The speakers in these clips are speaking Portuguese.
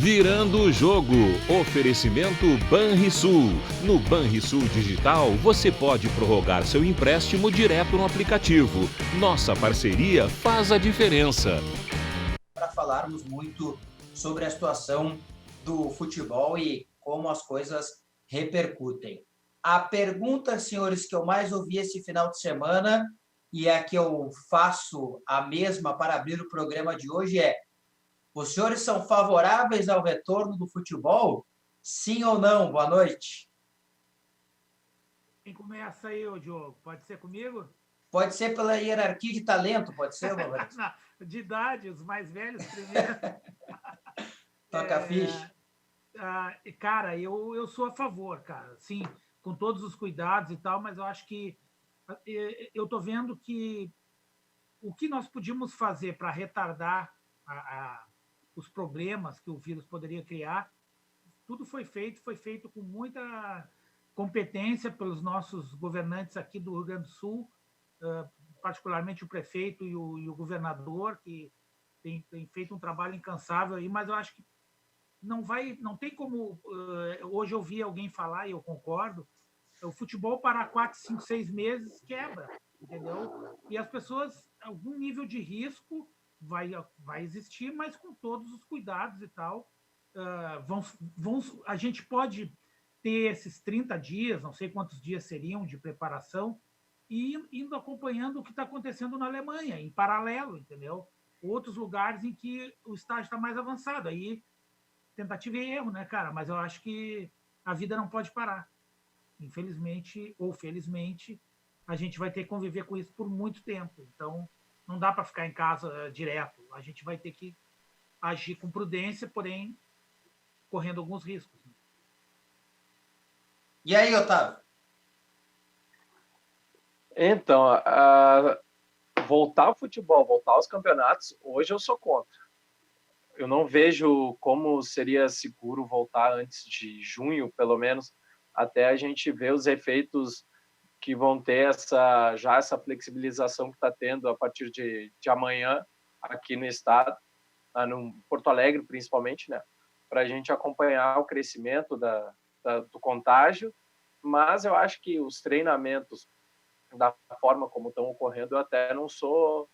Virando o jogo. Oferecimento Banrisul. No Banrisul Digital, você pode prorrogar seu empréstimo direto no aplicativo. Nossa parceria faz a diferença. Para falarmos muito sobre a situação do futebol e como as coisas repercutem. A pergunta, senhores, que eu mais ouvi esse final de semana, e é a que eu faço a mesma para abrir o programa de hoje, é: os senhores são favoráveis ao retorno do futebol? Sim ou não? Boa noite. Quem começa aí, ô Diogo? Pode ser comigo? Pode ser pela hierarquia de talento, pode ser, Maurício? De idade, os mais velhos primeiro. Toca a ficha. Cara, eu sou a favor, cara. Sim, com todos os cuidados e tal, mas eu acho que eu estou vendo que o que nós podíamos fazer para retardar os problemas que o vírus poderia criar, tudo foi feito com muita competência pelos nossos governantes aqui do Rio Grande do Sul, particularmente o prefeito e o governador, que tem feito um trabalho incansável aí, mas eu acho que não tem como. Hoje eu vi alguém falar, e eu concordo, o futebol parar 4, 5, 6 meses quebra, entendeu? E as pessoas, algum nível de risco vai existir, mas com todos os cuidados e tal. A gente pode ter esses 30 dias, não sei quantos dias seriam de preparação, e indo acompanhando o que está acontecendo na Alemanha, em paralelo, entendeu? Outros lugares em que o estágio está mais avançado. Aí, tentativa e erro, né, cara? Mas eu acho que a vida não pode parar. Infelizmente ou felizmente, a gente vai ter que conviver com isso por muito tempo. Então, não dá para ficar em casa direto. A gente vai ter que agir com prudência, porém, correndo alguns riscos. E aí, Otávio? Então, voltar ao futebol, voltar aos campeonatos, hoje eu sou contra. Eu não vejo como seria seguro voltar antes de junho, pelo menos, até a gente ver os efeitos que vão ter essa flexibilização que está tendo a partir de amanhã aqui no estado, no Porto Alegre principalmente, né? Para a gente acompanhar o crescimento do contágio, mas eu acho que os treinamentos, da forma como estão ocorrendo, eu até não sou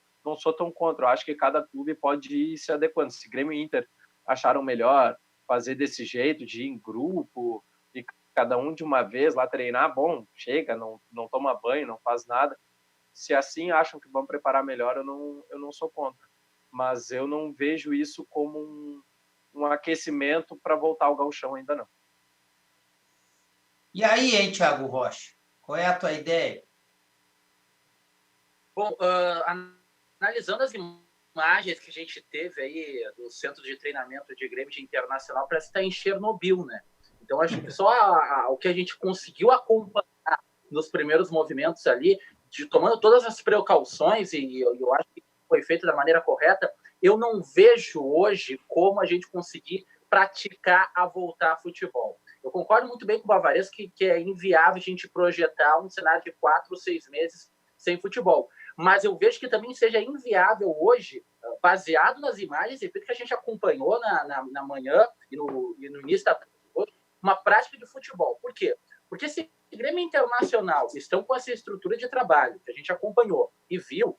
tão contra. Eu acho que cada clube pode ir se adequando. Se Grêmio e Inter acharam melhor fazer desse jeito, de ir em grupo, e cada um de uma vez lá treinar, bom, chega, não toma banho, não faz nada. Se assim acham que vão preparar melhor, eu não sou contra. Mas eu não vejo isso como um aquecimento para voltar ao gauchão ainda não. E aí, hein, Thiago Rocha? Qual é a tua ideia? Bom, analisando as imagens que a gente teve aí do centro de treinamento de Grêmio de Internacional, parece que está em Chernobyl, né? Então, acho que só o que a gente conseguiu acompanhar nos primeiros movimentos ali, tomando todas as precauções, e eu acho que foi feito da maneira correta, eu não vejo hoje como a gente conseguir praticar a voltar a futebol. Eu concordo muito bem com o Bavaresco que é inviável a gente projetar um cenário de 4 ou 6 meses sem futebol. Mas eu vejo que também seja inviável hoje, baseado nas imagens e tudo que a gente acompanhou na manhã e no início da tarde, uma prática de futebol. Por quê? Porque se o Grêmio Internacional estão com essa estrutura de trabalho que a gente acompanhou e viu,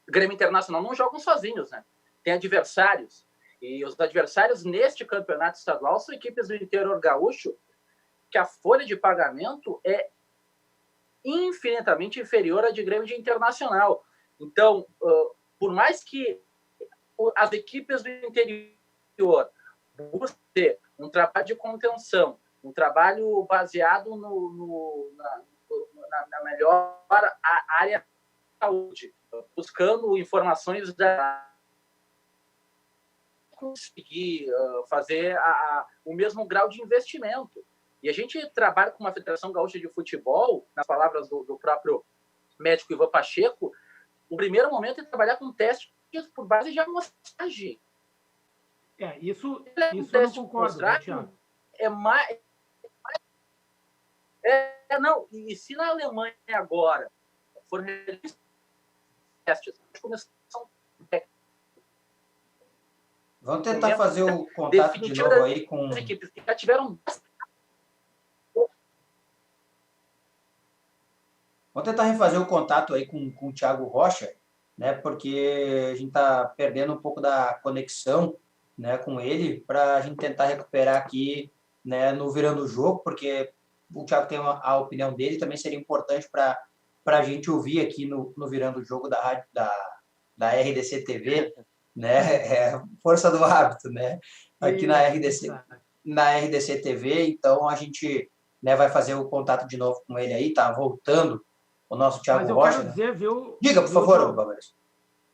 o Grêmio Internacional não jogam sozinhos, né? Tem adversários. E os adversários neste campeonato estadual são equipes do interior gaúcho, que a folha de pagamento é infinitamente inferior à de Grêmio de Internacional. Então, por mais que as equipes do interior busquem ter um trabalho de contenção, um trabalho baseado na melhor área de saúde, buscando informações da conseguir fazer o mesmo grau de investimento. E a gente trabalha com uma Federação Gaúcha de Futebol, nas palavras do próprio médico Ivan Pacheco, o primeiro momento é trabalhar com testes por base de amostragem. Isso eu não concordo, Thiago. Não, e se na Alemanha agora for testes, começam Vamos tentar fazer o contato de novo aí com... As equipes que já tiveram... Vamos tentar refazer o contato aí com o Thiago Rocha, né? Porque a gente está perdendo um pouco da conexão, né, com ele, para a gente tentar recuperar aqui, né, no Virando o Jogo, porque o Thiago tem a opinião dele, também seria importante para a gente ouvir aqui no Virando o Jogo da rádio da RDC TV, né? Força do hábito, né? Aqui na RDC TV, então a gente, né, vai fazer o contato de novo com ele aí, tá voltando o nosso Thiago Rocha. Quero dizer, viu, diga, por favor, Bavares.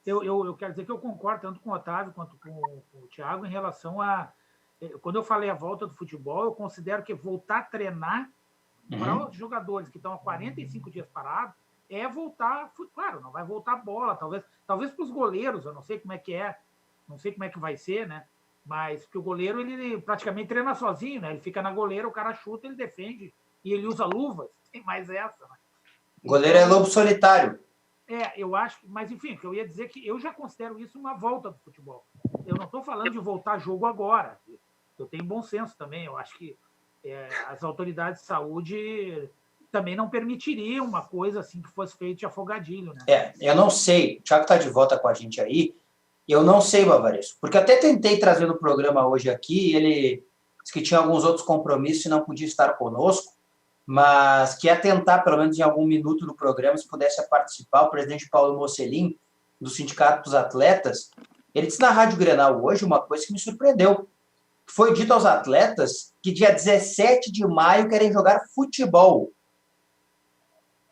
Eu quero dizer que eu concordo tanto com o Otávio quanto com o Thiago em relação a... Quando eu falei a volta do futebol, eu considero que voltar a treinar para os jogadores que estão há 45 dias parados é voltar... Claro, não vai voltar bola, talvez para os goleiros, eu não sei como é que é, não sei como é que vai ser, né? Mas porque o goleiro, ele praticamente treina sozinho, né? Ele fica na goleira, o cara chuta, ele defende e ele usa luvas. Tem mais essa, né? Goleiro é lobo solitário. Eu acho, mas enfim, eu ia dizer que eu já considero isso uma volta do futebol. Eu não estou falando de voltar jogo agora. Eu tenho bom senso também. Eu acho que as autoridades de saúde também não permitiriam uma coisa assim que fosse feita de afogadilho, né? Eu não sei. O Thiago está de volta com a gente aí. Eu não sei, Bavares, porque até tentei trazer no programa hoje aqui. Ele disse que tinha alguns outros compromissos e não podia estar conosco, mas que ia tentar, pelo menos em algum minuto no programa, se pudesse participar, o presidente Paulo Mocelin, do Sindicato dos Atletas, ele disse na Rádio Grenal hoje uma coisa que me surpreendeu. Foi dito aos atletas que dia 17 de maio querem jogar futebol.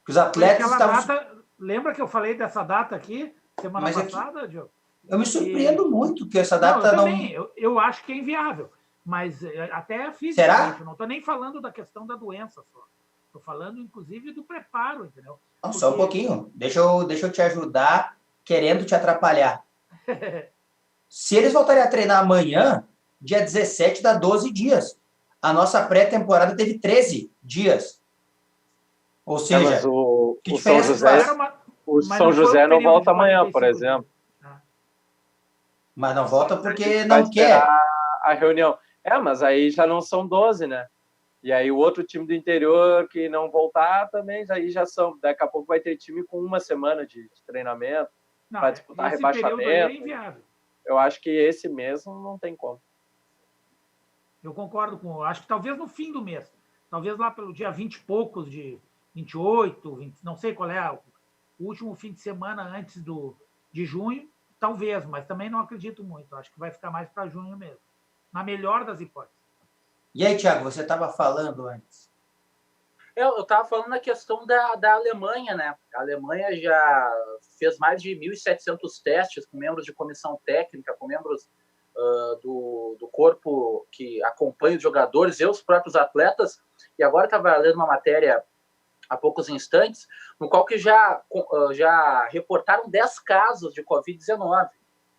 Que os atletas estavam... Lembra que eu falei dessa data aqui, semana passada, Diogo? Eu me surpreendo muito que essa data não... Eu acho que é inviável. Mas até fisicamente, será? Eu não estou nem falando da questão da doença só. Estou falando, inclusive, do preparo, entendeu? Não, só um pouquinho. Deixa eu te ajudar, querendo te atrapalhar. Se eles voltarem a treinar amanhã, dia 17 dá 12 dias. A nossa pré-temporada teve 13 dias. Ou seja, mas o São José, São José não volta amanhã, por exemplo. Mas não volta porque não quer. A reunião. Mas aí já não são 12, né? E aí o outro time do interior que não voltar também, aí já são. Daqui a pouco vai ter time com uma semana de treinamento para disputar rebaixamento. Eu acho que esse mesmo não tem como. Eu concordo com... Acho que talvez no fim do mês. Talvez lá pelo dia 20 e poucos, de 28, 20, não sei qual é o último fim de semana antes de junho. Talvez, mas também não acredito muito. Acho que vai ficar mais para junho mesmo. Na melhor das hipóteses. E aí, Thiago, você estava falando antes? Eu estava falando na questão da Alemanha, né? A Alemanha já fez mais de 1.700 testes com membros de comissão técnica, com membros do corpo que acompanha os jogadores e os próprios atletas. E agora estava lendo uma matéria há poucos instantes, no qual que já reportaram 10 casos de Covid-19.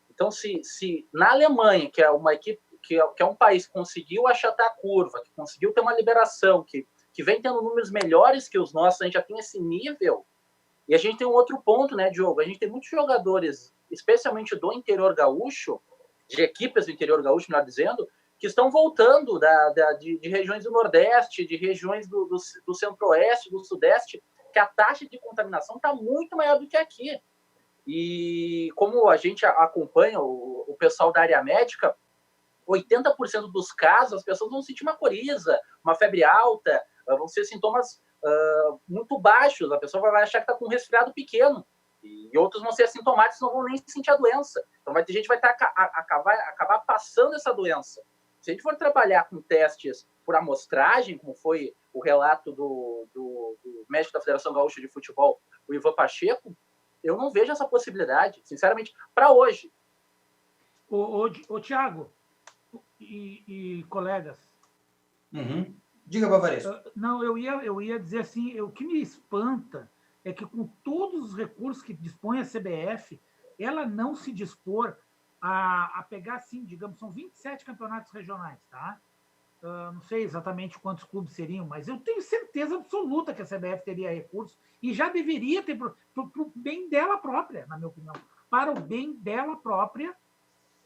Então, se na Alemanha, que é uma equipe, que é um país que conseguiu achatar a curva, que conseguiu ter uma liberação, que vem tendo números melhores que os nossos, a gente já tem esse nível. E a gente tem um outro ponto, né, Diogo? A gente tem muitos jogadores, especialmente do interior gaúcho, de equipes do interior gaúcho, melhor dizendo, que estão voltando de regiões do Nordeste, de regiões do Centro-Oeste, do Sudeste, que a taxa de contaminação está muito maior do que aqui. E como a gente acompanha o pessoal da área médica, 80% dos casos, as pessoas vão sentir uma coriza, uma febre alta, vão ser sintomas muito baixos, a pessoa vai achar que está com um resfriado pequeno, e outros vão ser assintomáticos, não vão nem sentir a doença. Então vai ter gente que vai acabar passando essa doença. Se a gente for trabalhar com testes por amostragem, como foi o relato do médico da Federação Gaúcha de Futebol, o Ivan Pacheco, eu não vejo essa possibilidade, sinceramente, para hoje. Ô Thiago e colegas. Uhum. Diga, Bavares. Não, eu ia dizer assim, o que me espanta é que com todos os recursos que dispõe a CBF, ela não se dispor a pegar, assim, digamos, são 27 campeonatos regionais, tá? Não sei exatamente quantos clubes seriam, mas eu tenho certeza absoluta que a CBF teria recursos e já deveria ter, para o bem dela própria, na minha opinião, para o bem dela própria,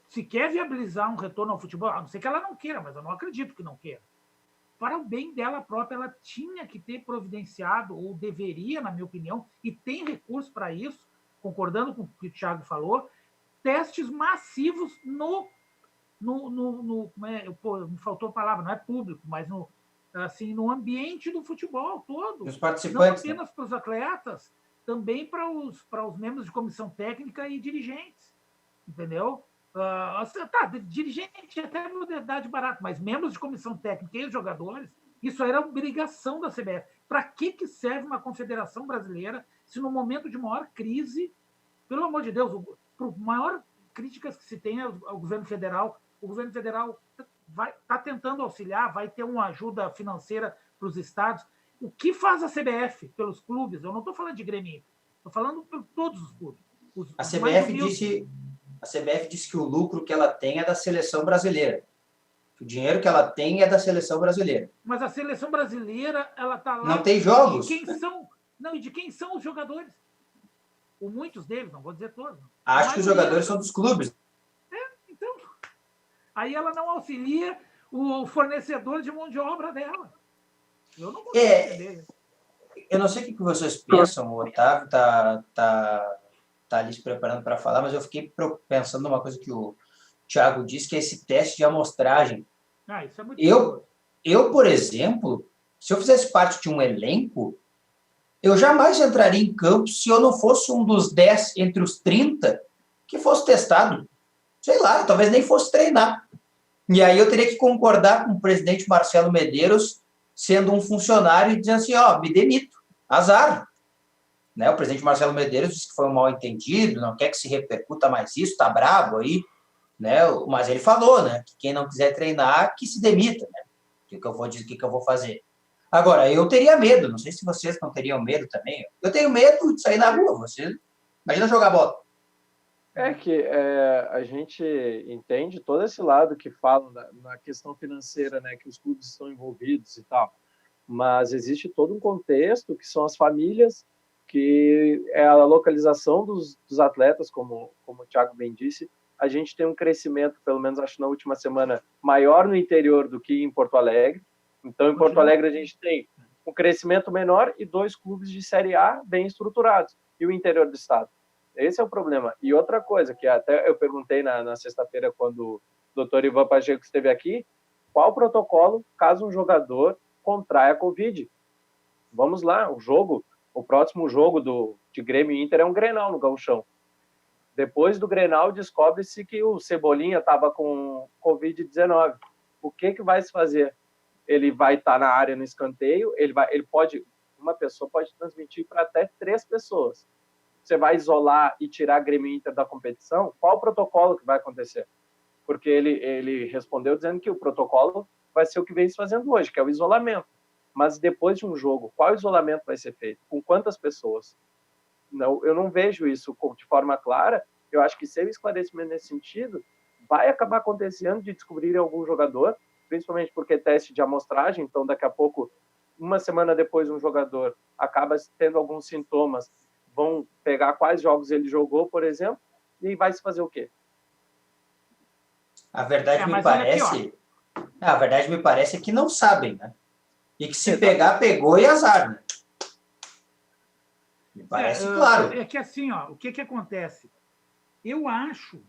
se quer viabilizar um retorno ao futebol, a não ser que ela não queira, mas eu não acredito que não queira. Para o bem dela própria, ela tinha que ter providenciado, ou deveria, na minha opinião, e tem recurso para isso, concordando com o que o Thiago falou, testes massivos me faltou a palavra, não é público, mas no ambiente do futebol todo. Os participantes. Não apenas para os atletas, também para os membros de comissão técnica e dirigentes. Entendeu? Dirigente até dar de barato, mas membros de comissão técnica e os jogadores, isso era obrigação da CBF. Para que serve uma confederação brasileira se no momento de maior crise, pelo amor de Deus, por maior críticas que se tem ao governo federal, o governo federal está tentando auxiliar, vai ter uma ajuda financeira para os estados. O que faz a CBF pelos clubes? Eu não estou falando de Grêmio, estou falando por todos os clubes. A CBF disse que o lucro que ela tem é da seleção brasileira. O dinheiro que ela tem é da seleção brasileira. Mas a seleção brasileira, ela está lá... Não tem jogos? E de quem são os jogadores? Ou muitos deles, não vou dizer todos. Acho que os jogadores são dos clubes. Então, aí ela não auxilia o fornecedor de mão de obra dela. Eu não consigo entender isso. Eu não sei o que vocês pensam, o Otávio tá ali se preparando para falar, mas eu fiquei pensando numa coisa que o Thiago disse, que é esse teste de amostragem. Isso é muito eu, por exemplo, se eu fizesse parte de um elenco, eu jamais entraria em campo se eu não fosse um dos 10 entre os 30 que fosse testado. Sei lá, talvez nem fosse treinar. E aí eu teria que concordar com o presidente Marcelo Medeiros, sendo um funcionário, e dizendo assim, me demito, azar. Né? O presidente Marcelo Medeiros disse que foi um mal-entendido, não quer que se repercuta mais isso, está bravo aí, né? Mas ele falou, né, que quem não quiser treinar, que se demita, né? O que eu vou dizer, o que eu vou fazer? Agora, eu teria medo, não sei se vocês não teriam medo também. Eu tenho medo de sair na rua, vocês imagina jogar bola. É que a gente entende todo esse lado que falam na questão financeira, né, que os clubes estão envolvidos e tal, mas existe todo um contexto que são as famílias, que é a localização dos atletas, como o Thiago bem disse. A gente tem um crescimento, pelo menos acho na última semana, maior no interior do que em Porto Alegre. Então, em Porto Alegre, a gente tem um crescimento menor e 2 clubes de Série A bem estruturados, e o interior do estado. Esse é o problema. E outra coisa, que até eu perguntei na sexta-feira, quando o Dr. Ivan Pacheco esteve aqui, qual o protocolo caso um jogador contraia a Covid? Vamos lá, o próximo jogo de Grêmio e Inter é um Grenal no Gauchão. Depois do Grenal, descobre-se que o Cebolinha estava com Covid-19. O que vai se fazer? Ele vai estar na área no escanteio, uma pessoa pode transmitir para até 3 pessoas. Você vai isolar e tirar Grêmio e Inter da competição? Qual o protocolo que vai acontecer? Porque ele respondeu dizendo que o protocolo vai ser o que vem se fazendo hoje, que é o isolamento. Mas depois de um jogo, qual isolamento vai ser feito? Com quantas pessoas? Não, eu não vejo isso de forma clara. Eu acho que sem esclarecimento nesse sentido, vai acabar acontecendo de descobrirem algum jogador, principalmente porque é teste de amostragem, então daqui a pouco, uma semana depois, um jogador acaba tendo alguns sintomas, vão pegar quais jogos ele jogou, por exemplo, e vai se fazer o quê? A verdade me parece que não sabem, né? E que se pegar, pegou e azar, né? Me parece claro. É que assim, o que acontece? Eu acho,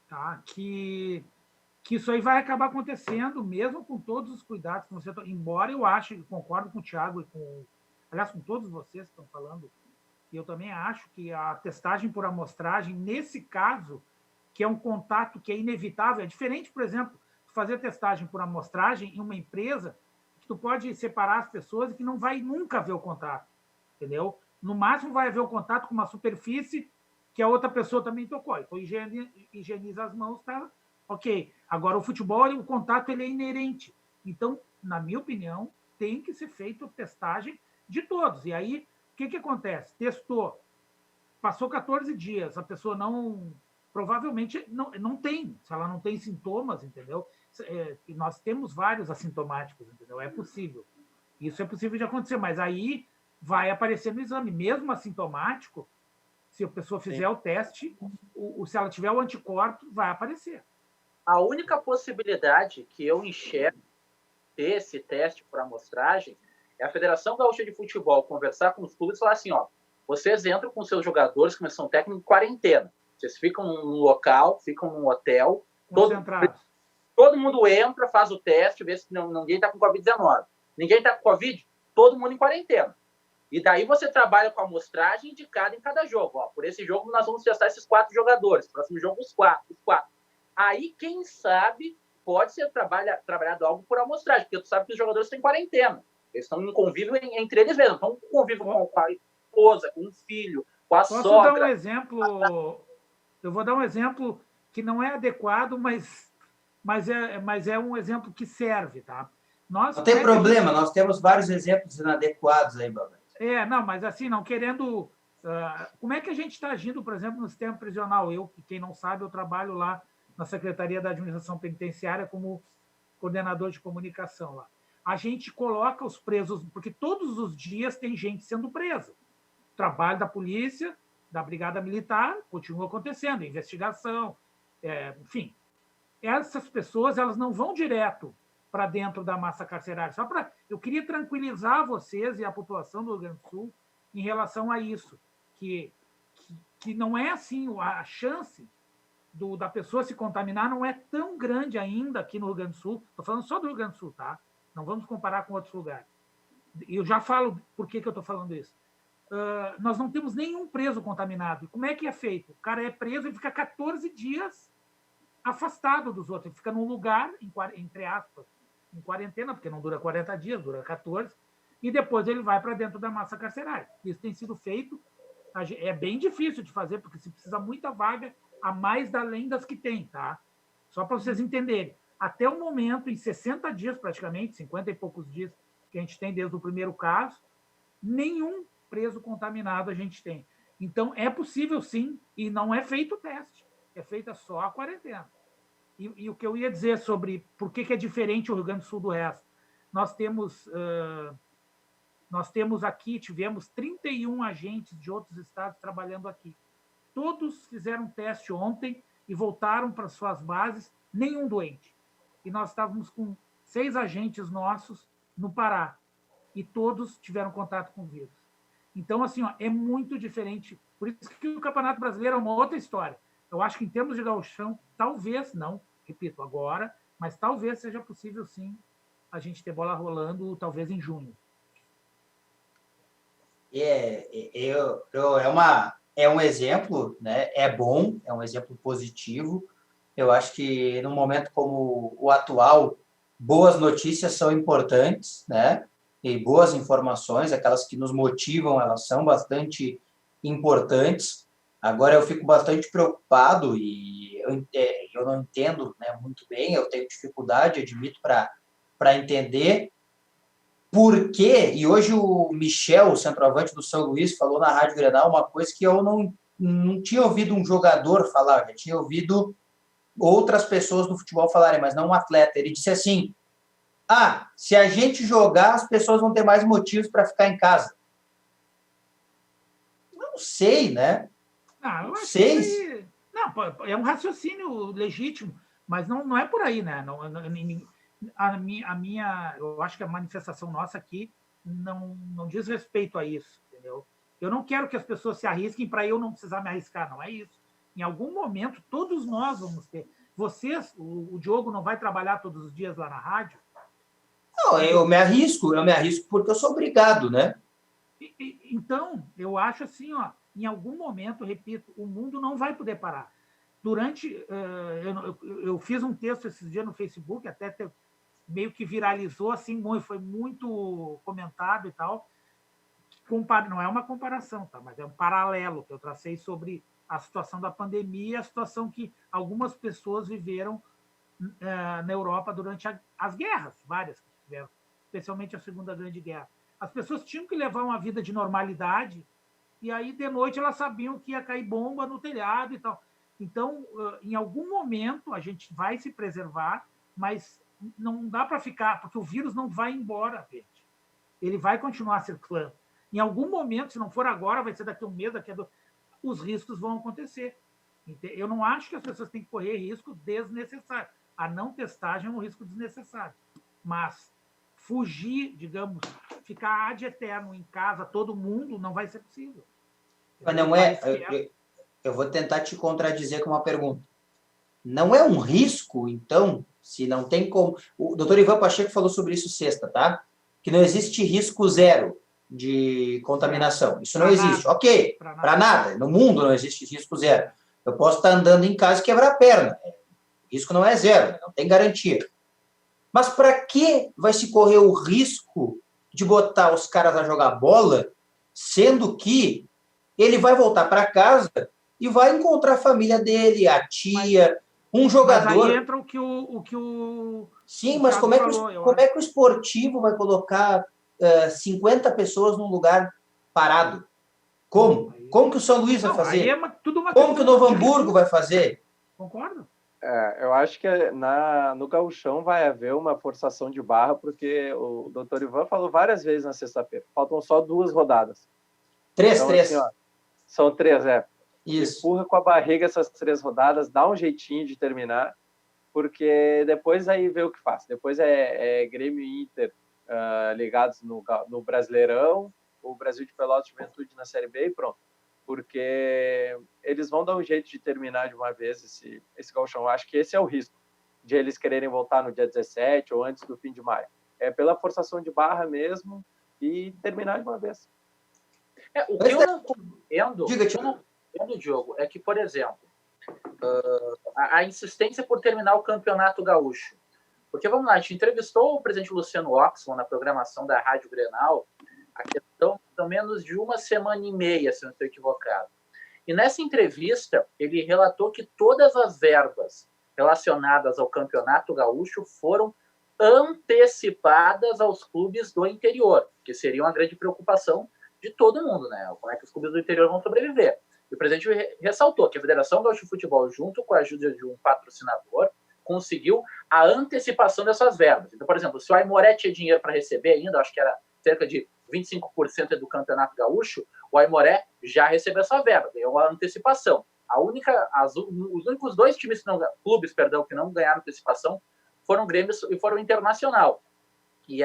tá, que isso aí vai acabar acontecendo, mesmo com todos os cuidados que você... Embora eu ache, concordo com o Thiago e aliás, com todos vocês que estão falando, e eu também acho que a testagem por amostragem, nesse caso, que é um contato que é inevitável, é diferente, por exemplo, fazer testagem por amostragem em uma empresa que tu pode separar as pessoas e que não vai nunca ver o contato, entendeu? No máximo vai haver o contato com uma superfície que a outra pessoa também tocou. Então, higieniza as mãos, tá? Ok. Agora, o futebol, o contato ele é inerente. Então, na minha opinião, tem que ser feita testagem de todos. E aí, o que acontece? Testou, passou 14 dias, a pessoa provavelmente não tem, se ela não tem sintomas, entendeu? Nós temos vários assintomáticos, entendeu? É possível. Isso é possível de acontecer, mas aí vai aparecer no exame, mesmo assintomático, se a pessoa fizer o teste, se ela tiver o anticorpo, vai aparecer. A única possibilidade que eu enxergo desse teste por amostragem é a Federação Gaúcha de Futebol conversar com os clubes e falar assim, ó, vocês entram com seus jogadores, comissão técnica, em quarentena. Vocês ficam num local, ficam num hotel, todo mundo entra, faz o teste, vê se ninguém está com Covid-19. Ninguém está com Covid, todo mundo em quarentena. E daí você trabalha com a amostragem indicada em cada jogo. Ó, por esse jogo nós vamos testar esses 4 jogadores, próximo jogo os quatro. Aí, quem sabe, pode ser trabalhado algo por amostragem, porque tu sabe que os jogadores estão em quarentena. Eles estão em convívio entre eles mesmos. Estão em convívio com a esposa, com o filho, com a sogra. Posso dar um exemplo? Eu vou dar um exemplo que não é adequado, mas é um exemplo que serve, tá? Não tem problema, nós temos vários exemplos inadequados aí, Babette. Não, mas assim, não querendo... como é que a gente está agindo, por exemplo, no sistema prisional? Eu, quem não sabe, eu trabalho lá na Secretaria da Administração Penitenciária como coordenador de comunicação lá. A gente coloca os presos, porque todos os dias tem gente sendo presa. O trabalho da polícia, da Brigada Militar, continua acontecendo, investigação, enfim. Essas pessoas, elas não vão direto para dentro da massa carcerária. Eu queria tranquilizar vocês e a população do Rio Grande do Sul em relação a isso, que não é assim, a chance da pessoa se contaminar não é tão grande ainda aqui no Rio Grande do Sul. Estou falando só do Rio Grande do Sul, tá? Não vamos comparar com outros lugares. E eu já falo por que eu estou falando isso. Nós não temos nenhum preso contaminado. E como é que é feito? O cara é preso e fica 14 dias afastado dos outros. Ele fica num lugar, entre aspas, em quarentena, porque não dura 40 dias, dura 14, e depois ele vai para dentro da massa carcerária. Isso tem sido feito. É bem difícil de fazer, porque se precisa muita vaga a mais além das que tem, tá? Só para vocês entenderem. Até o momento, em 60 dias praticamente, 50 e poucos dias que a gente tem desde o primeiro caso, nenhum preso contaminado a gente tem. Então, é possível sim, e não é feito o teste, é feita só a quarentena. E o que eu ia dizer sobre por que é diferente o Rio Grande do Sul do resto, nós temos aqui, tivemos 31 agentes de outros estados trabalhando aqui. Todos fizeram teste ontem e voltaram para suas bases, nenhum doente. E nós estávamos com 6 agentes nossos no Pará, e todos tiveram contato com o vírus. Então, assim, é muito diferente. Por isso que o Campeonato Brasileiro é uma outra história. Eu acho que, em termos de gauchão, talvez, não, repito, agora, mas talvez seja possível, sim, a gente ter bola rolando, talvez em junho. É um exemplo, né? É bom, é um exemplo positivo. Eu acho que, num momento como o atual, boas notícias são importantes, né? E boas informações, aquelas que nos motivam, elas são bastante importantes. Agora, eu fico bastante preocupado e eu não entendo, né, muito bem, eu tenho dificuldade, admito, para entender por quê. E hoje o Michel, o centroavante do São Luís, falou na Rádio Grenal uma coisa que eu não tinha ouvido um jogador falar, já tinha ouvido outras pessoas do futebol falarem, mas não um atleta. Ele disse assim, se a gente jogar, as pessoas vão ter mais motivos para ficar em casa. Não sei, né? Não sei. Não, é um raciocínio legítimo, mas não é por aí, né? Eu acho que a manifestação nossa aqui não diz respeito a isso, entendeu? Eu não quero que as pessoas se arrisquem para eu não precisar me arriscar, não é isso. Em algum momento, todos nós vamos ter. Vocês, o Diogo não vai trabalhar todos os dias lá na rádio? Não, eu me arrisco porque eu sou obrigado, né? Então, eu acho assim, em algum momento, repito, o mundo não vai poder parar. Eu fiz um texto esses dias no Facebook, até meio que viralizou, assim, foi muito comentado e tal. Não é uma comparação, tá? Mas é um paralelo que eu tracei sobre a situação da pandemia e a situação que algumas pessoas viveram na Europa durante as guerras, várias que tiveram, especialmente a Segunda Grande Guerra. As pessoas tinham que levar uma vida de normalidade e aí, de noite, elas sabiam que ia cair bomba no telhado e tal. Então, em algum momento, a gente vai se preservar, mas não dá para ficar, porque o vírus não vai embora, gente. Ele vai continuar circulando. Em algum momento, se não for agora, vai ser daqui a um mês, os riscos vão acontecer. Eu não acho que as pessoas têm que correr risco desnecessário. A não testagem é um risco desnecessário. Mas fugir, digamos, ficar ad eterno em casa, todo mundo, não vai ser possível. Mas não é... Eu vou tentar te contradizer com uma pergunta. Não é um risco, então, se não tem como... O doutor Ivan Pacheco falou sobre isso sexta, tá? Que não existe risco zero de contaminação. Isso não existe. Nada. Ok, para nada. No mundo não existe risco zero. Eu posso estar andando em casa e quebrar a perna. O risco não é zero, não tem garantia. Mas para que vai se correr o risco de botar os caras a jogar bola, sendo que ele vai voltar para casa e vai encontrar a família dele, a tia, um jogador... Mas aí entra o que o Sim, mas como é que o esportivo vai colocar 50 pessoas num lugar parado? Como? Como que o São Luís vai fazer? Como que o Novo Hamburgo vai fazer? Concordo. Eu acho que no Gauchão vai haver uma forçação de barra, porque o doutor Ivan falou várias vezes na sexta-feira. Faltam só 2 rodadas. Três. Assim, são 3, Isso. Empurra com a barriga essas 3 rodadas, dá um jeitinho de terminar, porque depois aí vê o que faz. Depois é Grêmio e Inter ligados no Brasileirão, o Brasil de Pelotas Juventude na Série B e pronto. Porque eles vão dar um jeito de terminar de uma vez esse gauchão. Eu acho que esse é o risco de eles quererem voltar no dia 17 ou antes do fim de maio. É pela forçação de barra mesmo e terminar de uma vez. O que eu não compreendo, Diogo, é que, por exemplo, a insistência por terminar o Campeonato Gaúcho. Porque, vamos lá, a gente entrevistou o presidente Luciano Oxman na programação da Rádio Grenal, a questão pelo menos de 1 semana e meia, se não estou equivocado. E nessa entrevista, ele relatou que todas as verbas relacionadas ao Campeonato Gaúcho foram antecipadas aos clubes do interior, que seria uma grande preocupação de todo mundo, né? Como é que os clubes do interior vão sobreviver? E o presidente ressaltou que a Federação Gaúcha de Futebol, junto com a ajuda de um patrocinador, conseguiu a antecipação dessas verbas. Então, por exemplo, se o Aimoré tinha dinheiro para receber ainda, acho que era cerca de 25% do Campeonato Gaúcho, o Aimoré já recebeu essa verba, deu uma antecipação. Os únicos 2 clubes que não ganharam antecipação foram o Grêmio e foram o Internacional. E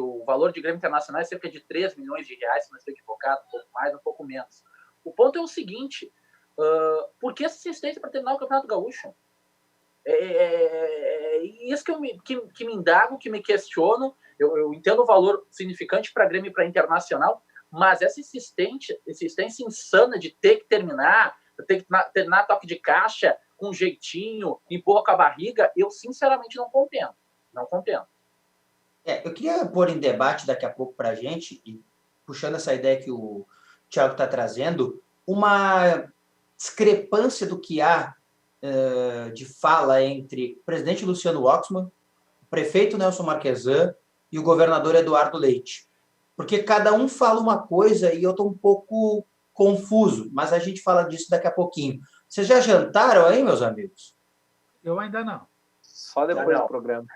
o valor de Grêmio Internacional é cerca de 3 milhões de reais, se não estou equivocado, um pouco mais, um pouco menos. O ponto é o seguinte, por que essa insistência para terminar o Campeonato Gaúcho? Isso que me indago, que me questiono. Eu entendo o valor significante para Grêmio e para Internacional, mas essa insistência insana de ter que terminar toque de caixa com um jeitinho, empurra com a barriga, eu sinceramente não compreendo. Não compreendo. Eu queria pôr em debate daqui a pouco para a gente, e puxando essa ideia que o Thiago está trazendo, uma discrepância do que há de fala entre o presidente Luciano Oxman, o prefeito Nelson Marquesan e o governador Eduardo Leite. Porque cada um fala uma coisa e eu estou um pouco confuso, mas a gente fala disso daqui a pouquinho. Vocês já jantaram aí, meus amigos? Eu ainda não. Só depois do programa.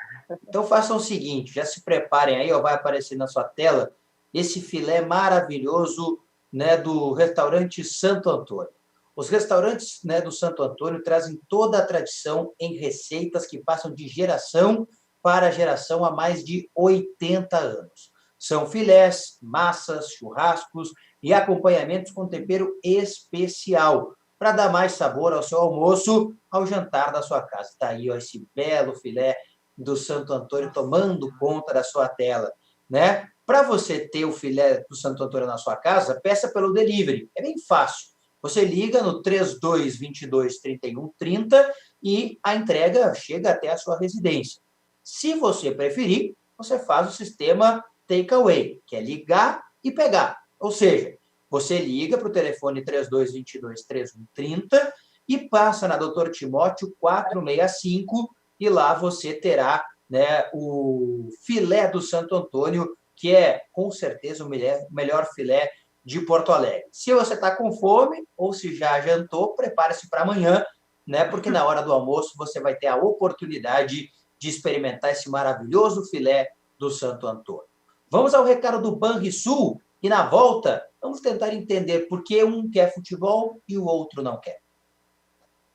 Então façam o seguinte, já se preparem aí, vai aparecer na sua tela esse filé maravilhoso, né, do restaurante Santo Antônio. Os restaurantes, né, do Santo Antônio trazem toda a tradição em receitas que passam de geração para geração há mais de 80 anos. São filés, massas, churrascos e acompanhamentos com tempero especial, para dar mais sabor ao seu almoço, ao jantar da sua casa. Está aí, esse belo filé do Santo Antônio tomando conta da sua tela, né? Para você ter o filé do Santo Antônio na sua casa, peça pelo delivery. É bem fácil. Você liga no 3222-3130 e a entrega chega até a sua residência. Se você preferir, você faz o sistema takeaway, que é ligar e pegar. Ou seja, você liga para o telefone 3222-3130 e passa na Dr. Timóteo 465 e lá você terá, né, o filé do Santo Antônio, que é, com certeza, o melhor filé de Porto Alegre. Se você está com fome ou se já jantou, prepare-se para amanhã, né, porque na hora do almoço você vai ter a oportunidade de experimentar esse maravilhoso filé do Santo Antônio. Vamos ao recado do Banrisul e, na volta, vamos tentar entender por que um quer futebol e o outro não quer.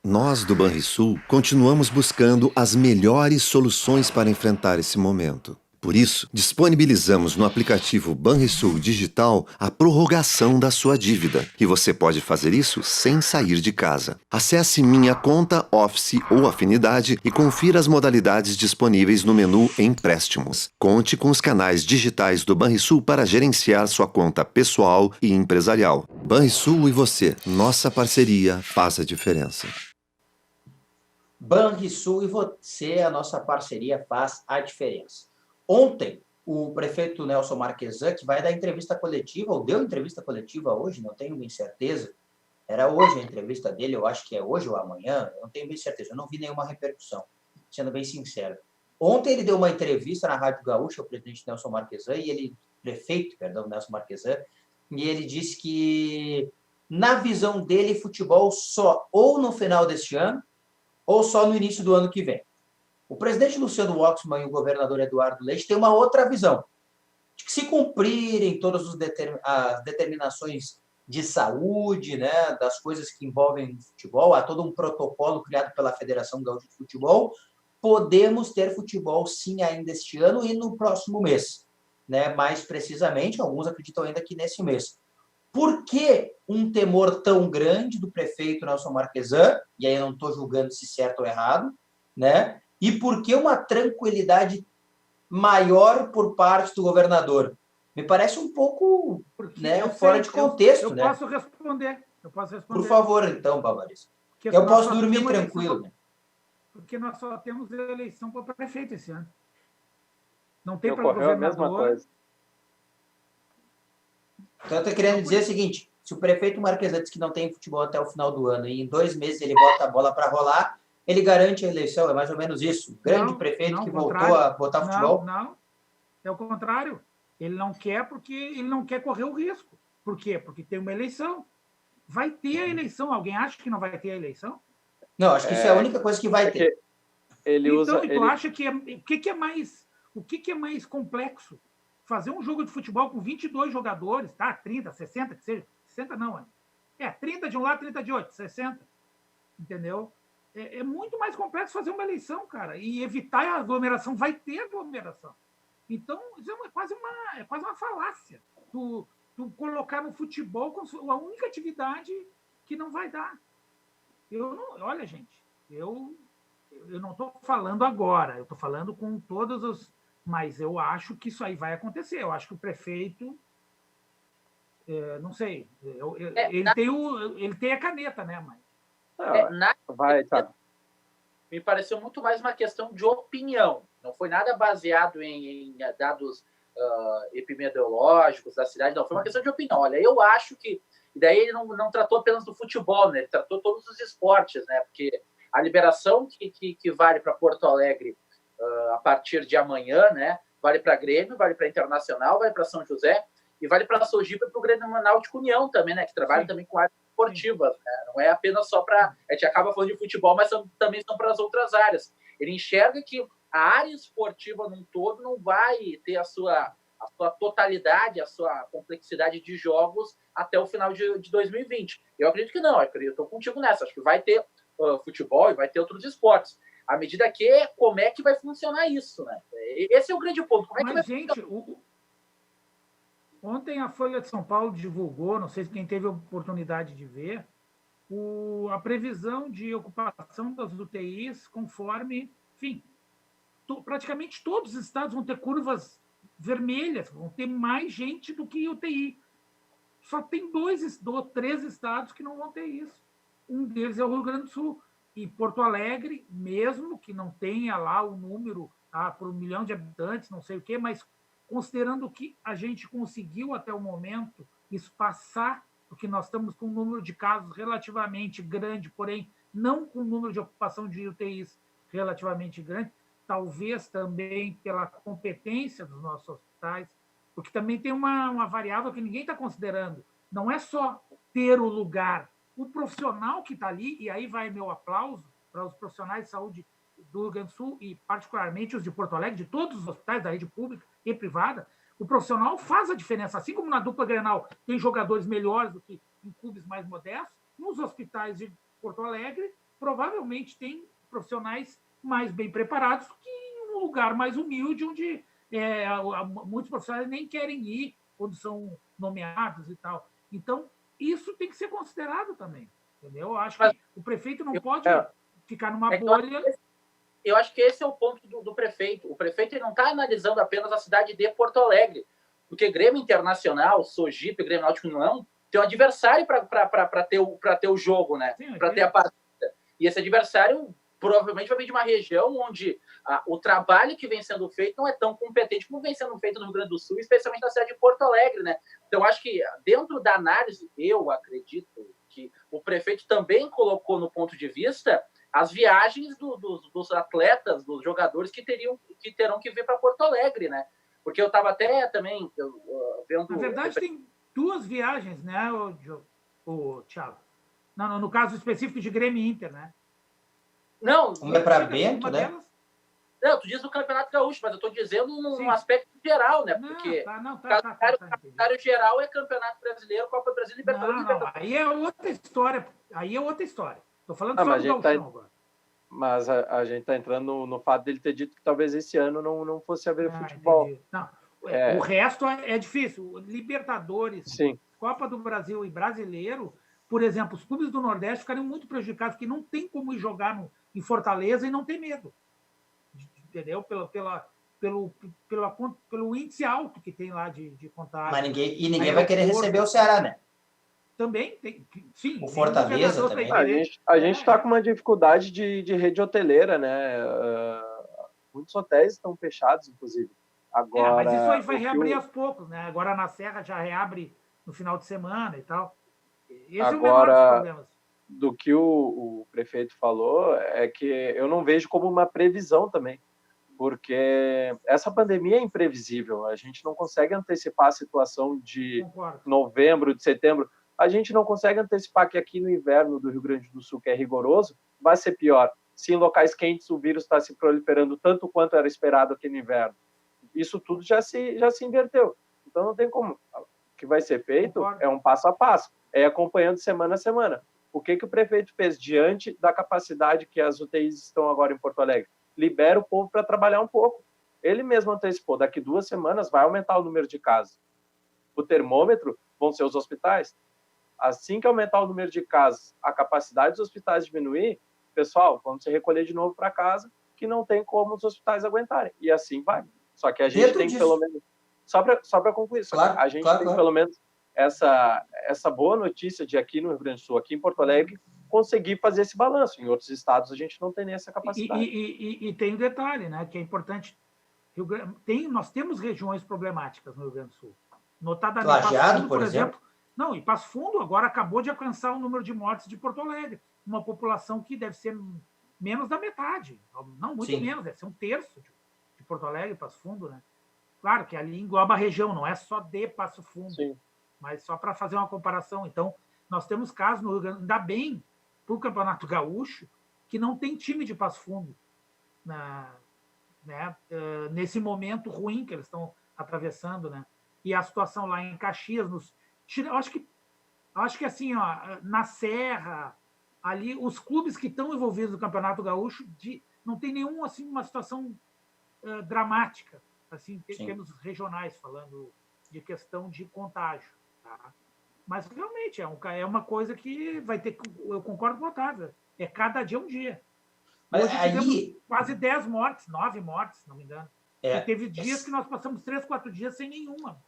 Nós do Banrisul continuamos buscando as melhores soluções para enfrentar esse momento. Por isso, disponibilizamos no aplicativo Banrisul Digital a prorrogação da sua dívida. E você pode fazer isso sem sair de casa. Acesse Minha Conta, Office ou Afinidade e confira as modalidades disponíveis no menu Empréstimos. Conte com os canais digitais do Banrisul para gerenciar sua conta pessoal e empresarial. Banrisul e você, nossa parceria faz a diferença. Banrisul e você, a nossa parceria faz a diferença. Ontem, o prefeito Nelson Marquesan, que vai dar entrevista coletiva, ou deu entrevista coletiva hoje, não tenho bem certeza. Era hoje a entrevista dele, eu acho que é hoje ou amanhã, eu não tenho bem certeza, eu não vi nenhuma repercussão, sendo bem sincero. Ontem ele deu uma entrevista na Rádio Gaúcha, o presidente Nelson Marquesan, prefeito Nelson Marquesan, e ele disse que, na visão dele, futebol só ou no final deste ano, ou só no início do ano que vem. O presidente Luciano Waksman e o governador Eduardo Leite têm uma outra visão, de que se cumprirem todas as determinações de saúde, né, das coisas que envolvem o futebol, há todo um protocolo criado pela Federação Gaúcha de Futebol, podemos ter futebol sim ainda este ano e no próximo mês. Né? Mais precisamente, alguns acreditam ainda que nesse mês. Por que um temor tão grande do prefeito Nelson Marquesan, e aí eu não estou julgando se certo ou errado, né? E por que uma tranquilidade maior por parte do governador? Me parece um pouco fora de contexto. Eu posso responder. Por favor, então, Bavaris. Eu posso dormir tranquilo. Né? Porque nós só temos eleição para prefeito esse ano. Não tem para governador. A mesma coisa. Então, eu estou querendo dizer o seguinte, se o prefeito Marquesan diz que não tem futebol até o final do ano e em 2 meses ele bota a bola para rolar, ele garante a eleição, é mais ou menos isso. O grande prefeito que voltou a botar futebol. Não, é o contrário. Ele não quer porque ele não quer correr o risco. Por quê? Porque tem uma eleição. Vai ter a eleição. Alguém acha que não vai ter a eleição? Não, acho que isso é a única coisa que vai ter. Tu acha que o que é mais complexo? Fazer um jogo de futebol com 22 jogadores, tá? 30, 60, que seja. 60 não, 30 de um lado, 30 de outro, 60. Entendeu? É muito mais complexo fazer uma eleição, cara, e evitar a aglomeração. Vai ter aglomeração. Então, isso é quase uma falácia. Tu colocar no futebol como a única atividade que não vai dar. Olha, gente, eu não estou falando agora, eu estou falando com todos os... Mas eu acho que isso aí vai acontecer. Eu acho que o prefeito... não sei. Ele tem a caneta, né, mãe? Me pareceu muito mais uma questão de opinião. Não foi nada baseado em dados epidemiológicos da cidade, não. Foi uma questão de opinião. Olha, eu acho que... E daí ele não tratou apenas do futebol, né? Ele tratou todos os esportes, né? Porque a liberação que vale para Porto Alegre a partir de amanhã, né? Vale para Grêmio, vale para Internacional, vale para São José e vale para Sojipa e para o Grêmio Náutico União também, né? Que trabalha também com áreas esportivas, né? Não é apenas só para... A gente acaba falando de futebol, mas também são para as outras áreas. Ele enxerga que a área esportiva num todo não vai ter a sua totalidade, a sua complexidade de jogos até o final de 2020. Eu acredito que não, eu estou contigo nessa. Acho que vai ter futebol e vai ter outros esportes. À medida que, como é que vai funcionar isso, né? Esse é o grande ponto. Como é que vai funcionar? Ontem a Folha de São Paulo divulgou, não sei se quem teve a oportunidade de ver, a previsão de ocupação das UTIs conforme, enfim, praticamente todos os estados vão ter curvas vermelhas, vão ter mais gente do que UTI. Só tem 3 estados que não vão ter isso. Um deles é o Rio Grande do Sul. E Porto Alegre, mesmo que não tenha lá o número por 1 milhão de habitantes, não sei o quê, mas considerando que a gente conseguiu até o momento espaçar, porque nós estamos com um número de casos relativamente grande, porém não com um número de ocupação de UTIs relativamente grande, talvez também pela competência dos nossos hospitais, porque também tem uma variável que ninguém está considerando. Não é só ter o lugar, o profissional que está ali, e aí vai meu aplauso para os profissionais de saúde do Rio Grande do Sul, e particularmente os de Porto Alegre, de todos os hospitais da rede pública e privada, o profissional faz a diferença. Assim como na dupla Grenal tem jogadores melhores do que em clubes mais modestos, nos hospitais de Porto Alegre provavelmente tem profissionais mais bem preparados que em um lugar mais humilde, onde muitos profissionais nem querem ir quando são nomeados e tal. Então, isso tem que ser considerado também, entendeu? Eu acho que o prefeito não pode ficar numa bolha. Eu acho que esse é o ponto do prefeito. O prefeito ele não está analisando apenas a cidade de Porto Alegre, porque Grêmio Internacional, Sojipe, Grêmio Náutico não tem um adversário para ter o jogo, né? Para ter a partida. E esse adversário provavelmente vai vir de uma região onde o trabalho que vem sendo feito não é tão competente como vem sendo feito no Rio Grande do Sul, especialmente na cidade de Porto Alegre, né? Então, acho que dentro da análise, eu acredito que o prefeito também colocou no ponto de vista as viagens dos atletas, dos jogadores que terão que vir para Porto Alegre, né? Porque eu estava até também vendo... Na verdade, tem 2 viagens, né, o Thiago? Não, no caso específico de Grêmio e Inter, né? Não, uma é para Bento, né? Não, tu diz o Campeonato Gaúcho, mas eu estou dizendo num aspecto geral, né? Porque o calendário geral é Campeonato Brasileiro, Copa do Brasil e Libertadores. Não, aí é outra história. Estou falando só do Gauchão agora. Mas a gente está entrando no fato dele ter dito que talvez esse ano não fosse haver futebol. Não, o resto é difícil. Libertadores, sim, Copa do Brasil e Brasileiro, por exemplo, os clubes do Nordeste ficariam muito prejudicados, porque não tem como ir jogar em Fortaleza e não ter medo. Entendeu? Pelo índice alto que tem lá de contágio. Mas ninguém vai querer receber o Ceará, né? Também tem, sim. O Fortaleza também. A gente está com uma dificuldade de rede hoteleira, né? Muitos hotéis estão fechados, inclusive. Agora, mas isso aí vai reabrir aos poucos, né? Agora na Serra já reabre no final de semana e tal. Esse é o menor dos problemas. Do que o prefeito falou, é que eu não vejo como uma previsão também, porque essa pandemia é imprevisível, a gente não consegue antecipar a situação de novembro, de setembro, a gente não consegue antecipar que aqui no inverno do Rio Grande do Sul, que é rigoroso, vai ser pior. Se em locais quentes o vírus está se proliferando tanto quanto era esperado aqui no inverno. Isso tudo já se inverteu. Então não tem como. O que vai ser feito é um passo a passo, é acompanhando semana a semana. O que o prefeito fez diante da capacidade que as UTIs estão agora em Porto Alegre? Libera o povo para trabalhar um pouco. Ele mesmo antecipou, daqui 2 semanas vai aumentar o número de casos. O termômetro vão ser os hospitais. Assim que aumentar o número de casos, a capacidade dos hospitais diminuir, pessoal, vamos se recolher de novo para casa, que não tem como os hospitais aguentarem. E assim vai. Só que a gente tem que, pelo menos... Só para concluir, a gente tem pelo menos essa boa notícia de aqui no Rio Grande do Sul, aqui em Porto Alegre, conseguir fazer esse balanço. Em outros estados a gente não tem nem essa capacidade. E tem um detalhe, né, que é importante. Nós temos regiões problemáticas no Rio Grande do Sul. Notadamente, Lajeado, Passo Fundo, por exemplo. Não, e Passo Fundo agora acabou de alcançar o número de mortes de Porto Alegre. Uma população que deve ser menos da metade. Não, muito menos, deve ser 1/3 de Porto Alegre, Passo Fundo, né? Claro que ali engloba a região, não é só de Passo Fundo. Sim. Mas só para fazer uma comparação. Então, nós temos casos no Rio Grande, ainda bem, para o Campeonato Gaúcho, que não tem time de Passo Fundo nesse momento ruim que eles estão atravessando, né? E a situação lá em Caxias, eu acho que assim, na Serra, ali, os clubes que estão envolvidos no Campeonato Gaúcho não tem nenhum, assim, uma situação dramática, assim, em termos regionais, falando de questão de contágio. Tá? Mas, realmente, é uma coisa que vai ter... Eu concordo com o Otávio. É cada dia um dia. Mas hoje tivemos quase 10 mortes, 9 mortes, se não me engano. E teve dias que nós passamos 3, 4 dias sem nenhuma.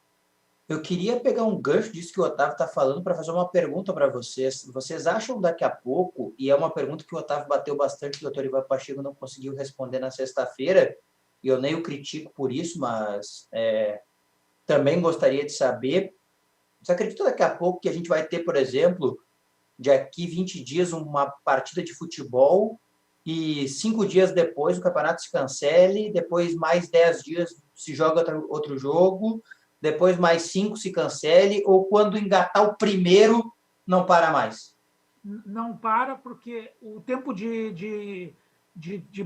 Eu queria pegar um gancho disso que o Otávio está falando para fazer uma pergunta para vocês. Vocês acham daqui a pouco, e é uma pergunta que o Otávio bateu bastante, o doutor Ivan Pacheco não conseguiu responder na sexta-feira, e eu nem o critico por isso, mas também gostaria de saber. Você acredita daqui a pouco que a gente vai ter, por exemplo, daqui 20 dias, uma partida de futebol e 5 dias depois o campeonato se cancele, depois mais 10 dias se joga outro jogo, depois mais 5 se cancele, ou quando engatar o primeiro, não para mais? Não para, porque o tempo de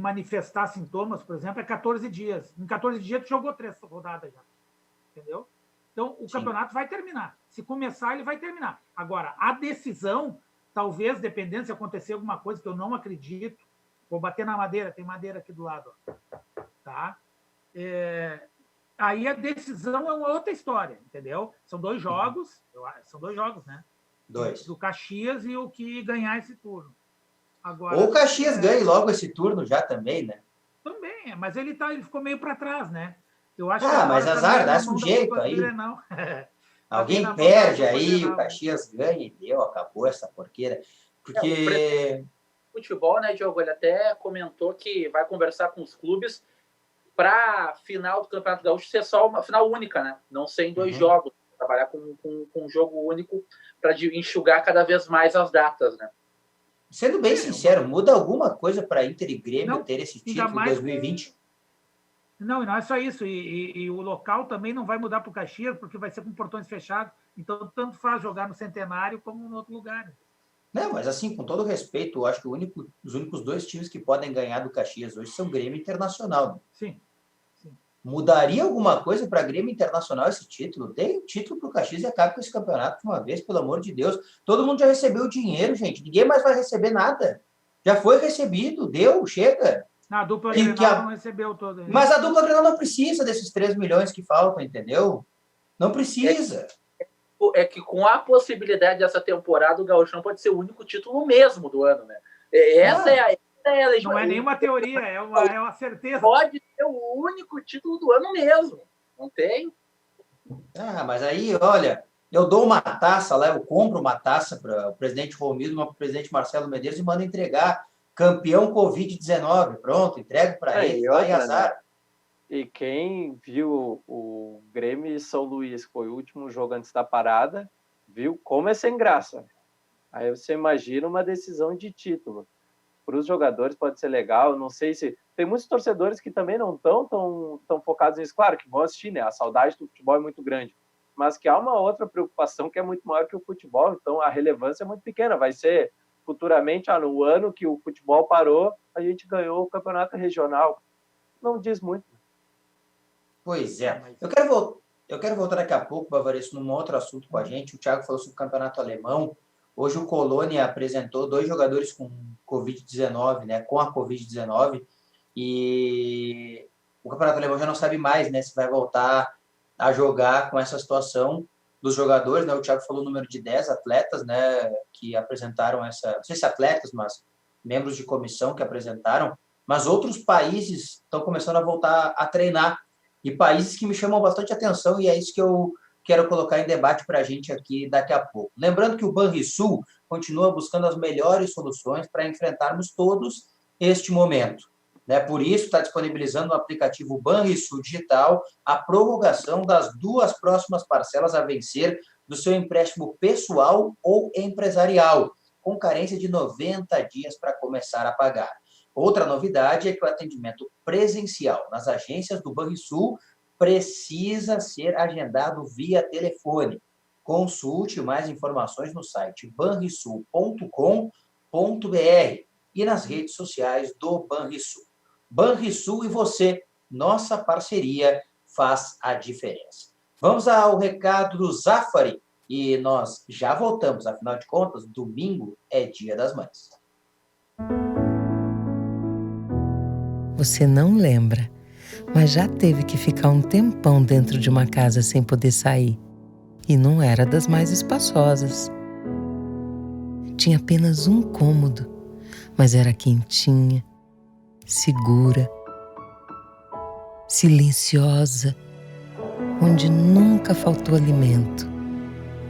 manifestar sintomas, por exemplo, é 14 dias. Em 14 dias, tu jogou 3 rodadas já. Entendeu? Então, o campeonato vai terminar. Se começar, ele vai terminar. Agora, a decisão talvez, dependendo se acontecer alguma coisa, que eu não acredito, vou bater na madeira, tem madeira aqui do lado, ó, tá? Aí a decisão é uma outra história, entendeu? São 2 jogos, são 2 jogos, né? 2. Do Caxias e o que ganhar esse turno. Agora, Ou o Caxias ganhe logo esse turno já também, né? Também, mas ele ficou meio para trás, né? Eu acho mas azar, dá-se um jeito aí. Alguém perde aí, o Caxias ganha e deu, acabou essa porqueira. Porque... futebol, né, Diogo? Ele até comentou que vai conversar com os clubes para a final do Campeonato Gaúcho ser só uma final única, né? Não ser em 2 jogos. Trabalhar com um jogo único para enxugar cada vez mais as datas, né? Sendo bem sincero, muda alguma coisa para Inter e Grêmio ter esse título em 2020? Não, e não é só isso. E o local também não vai mudar para o Caxias, porque vai ser com portões fechados. Então, tanto faz jogar no Centenário como em outro lugar. Não, mas assim, com todo respeito, eu acho que os únicos 2 times que podem ganhar do Caxias hoje são Grêmio e Internacional. Né? Sim. Mudaria alguma coisa para Grêmio Internacional esse título? Dê o título para o Caxias e acabe com esse campeonato de uma vez, pelo amor de Deus. Todo mundo já recebeu o dinheiro, gente. Ninguém mais vai receber nada. Já foi recebido, deu, chega. A dupla Grenal não recebeu todo. Mas a dupla Grenal não precisa desses 3 milhões que faltam, entendeu? Não precisa. É que com a possibilidade dessa temporada, o Gauchão pode ser o único título mesmo do ano, né? Essa é a não é nenhuma teoria, é uma certeza. Pode ser o único título do ano mesmo. Não tem? Mas aí, olha, eu dou uma taça lá, eu compro uma taça para o presidente Romildo, uma para o presidente Marcelo Medeiros e mando entregar campeão Covid-19. Pronto, entrego para ele, vai azar. Né? E quem viu o Grêmio e São Luís, que foi o último jogo antes da parada, viu como é sem graça. Aí você imagina uma decisão de título. Para os jogadores pode ser legal, não sei se... Tem muitos torcedores que também não estão tão focados nisso. Claro que vão assistir, né? A saudade do futebol é muito grande. Mas que há uma outra preocupação que é muito maior que o futebol, então a relevância é muito pequena. Vai ser futuramente, no ano que o futebol parou, a gente ganhou o campeonato regional. Não diz muito. Pois é. Eu quero voltar daqui a pouco, Bavaresso, num outro assunto com a gente. O Thiago falou sobre o campeonato alemão. Hoje o Colônia apresentou 2 jogadores com Covid-19, né? Com a Covid-19. E o campeonato alemão já não sabe mais, né? Se vai voltar a jogar com essa situação dos jogadores, né? O Thiago falou o número de 10 atletas, né? Que apresentaram essa... Não sei se atletas, mas membros de comissão que apresentaram. Mas outros países estão começando a voltar a treinar. E países que me chamam bastante atenção, e é isso que eu quero colocar em debate para a gente aqui daqui a pouco. Lembrando que o Banrisul continua buscando as melhores soluções para enfrentarmos todos este momento. Né? Por isso, está disponibilizando no aplicativo Banrisul Digital a prorrogação das 2 próximas parcelas a vencer do seu empréstimo pessoal ou empresarial, com carência de 90 dias para começar a pagar. Outra novidade é que o atendimento presencial nas agências do Banrisul precisa ser agendado via telefone. Consulte mais informações no site banrisul.com.br e nas redes sociais do Banrisul. Banrisul e você, nossa parceria faz a diferença. Vamos ao recado do Zafari e nós já voltamos. Afinal de contas, domingo é Dia das Mães. Você não lembra, mas já teve que ficar um tempão dentro de uma casa sem poder sair. E não era das mais espaçosas. Tinha apenas um cômodo, mas era quentinha, segura, silenciosa, onde nunca faltou alimento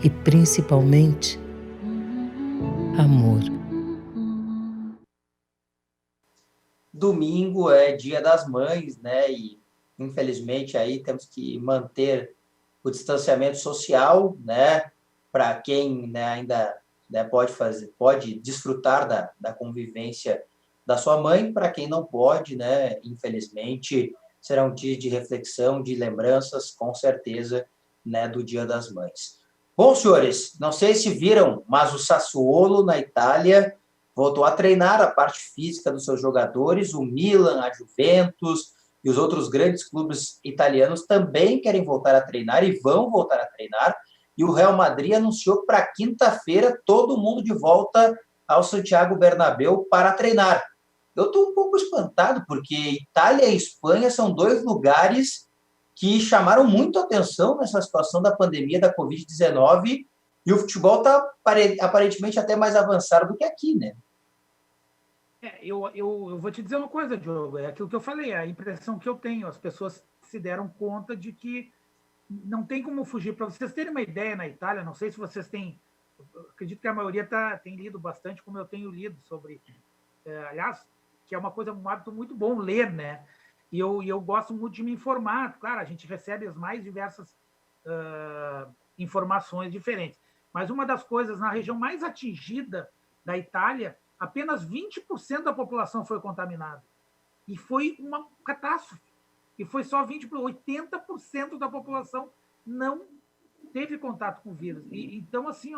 e, principalmente, amor. Domingo é Dia das Mães, né? E infelizmente aí temos que manter o distanciamento social, né? Para quem, né, ainda, né, pode desfrutar da convivência da sua mãe, para quem não pode, né? Infelizmente será um dia de reflexão, de lembranças, com certeza, né? Do Dia das Mães. Bom, senhores, não sei se viram, mas o Sassuolo na Itália voltou a treinar a parte física dos seus jogadores. O Milan, a Juventus e os outros grandes clubes italianos também querem voltar a treinar e vão voltar a treinar. e o Real Madrid anunciou para quinta-feira todo mundo de volta ao Santiago Bernabéu para treinar. Eu estou um pouco espantado, porque Itália e Espanha são 2 lugares que chamaram muito atenção nessa situação da pandemia da Covid-19, e o futebol está aparentemente até mais avançado do que aqui, né? Eu vou te dizer uma coisa, Diogo, é aquilo que eu falei, a impressão que eu tenho, as pessoas se deram conta de que não tem como fugir. Para vocês terem uma ideia, na Itália, não sei se vocês têm, acredito que a maioria tem lido bastante, como eu tenho lido sobre, aliás, que é uma coisa, um hábito muito bom ler, né? E eu gosto muito de me informar. Claro, a gente recebe as mais diversas informações diferentes. Mas uma das coisas, na região mais atingida da Itália, apenas 20% da população foi contaminada. E foi uma catástrofe. E foi só 80% da população não teve contato com o vírus. Então, assim,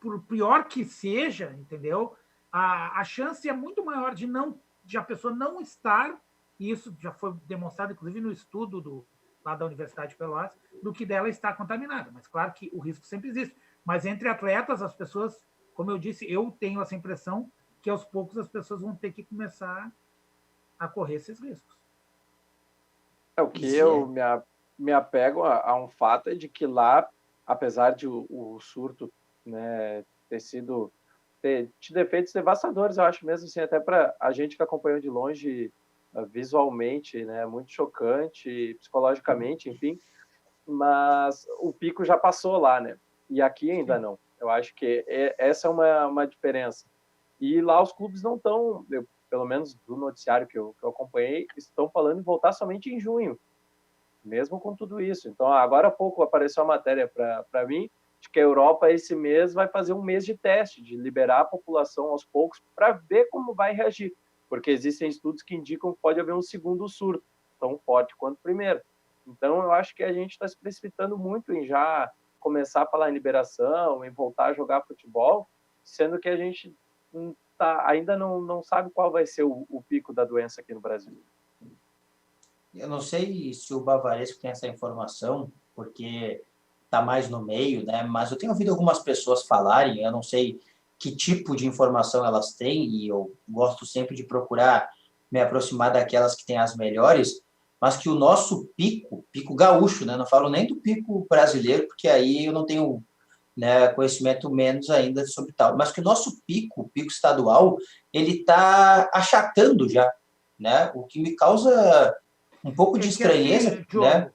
por pior que seja, entendeu? A chance é muito maior de a pessoa não estar, e isso já foi demonstrado, inclusive, no estudo lá da Universidade de Pelotas, do que dela estar contaminada. Mas, claro que o risco sempre existe. Mas entre atletas, as pessoas, como eu disse, eu tenho essa impressão que aos poucos as pessoas vão ter que começar a correr esses riscos. O que eu me apego a um fato é de que lá, apesar de o surto, né, ter tido efeitos devastadores, eu acho mesmo assim, até para a gente que acompanhou de longe, visualmente, né, muito chocante, psicologicamente, enfim, mas o pico já passou lá, né? E aqui ainda não. Eu acho que essa é uma diferença. E lá os clubes não estão, pelo menos do noticiário que eu acompanhei, estão falando em voltar somente em junho, mesmo com tudo isso. Então, agora há pouco apareceu a matéria para mim de que a Europa, esse mês, vai fazer um mês de teste, de liberar a população aos poucos para ver como vai reagir, porque existem estudos que indicam que pode haver um segundo surto, tão forte quanto o primeiro. Então, eu acho que a gente está se precipitando muito em já começar a falar em liberação, em voltar a jogar futebol, sendo que a gente ainda não sabe qual vai ser o pico da doença aqui no Brasil. Eu não sei se o Bavaresco tem essa informação, porque está mais no meio, né? Mas eu tenho ouvido algumas pessoas falarem, eu não sei que tipo de informação elas têm, e eu gosto sempre de procurar me aproximar daquelas que têm as melhores, mas que o nosso pico gaúcho, né? Não falo nem do pico brasileiro, porque aí eu não tenho, né, conhecimento menos ainda sobre tal, mas que o nosso pico estadual, ele está achatando já, né? O que me causa um pouco de estranheza, né?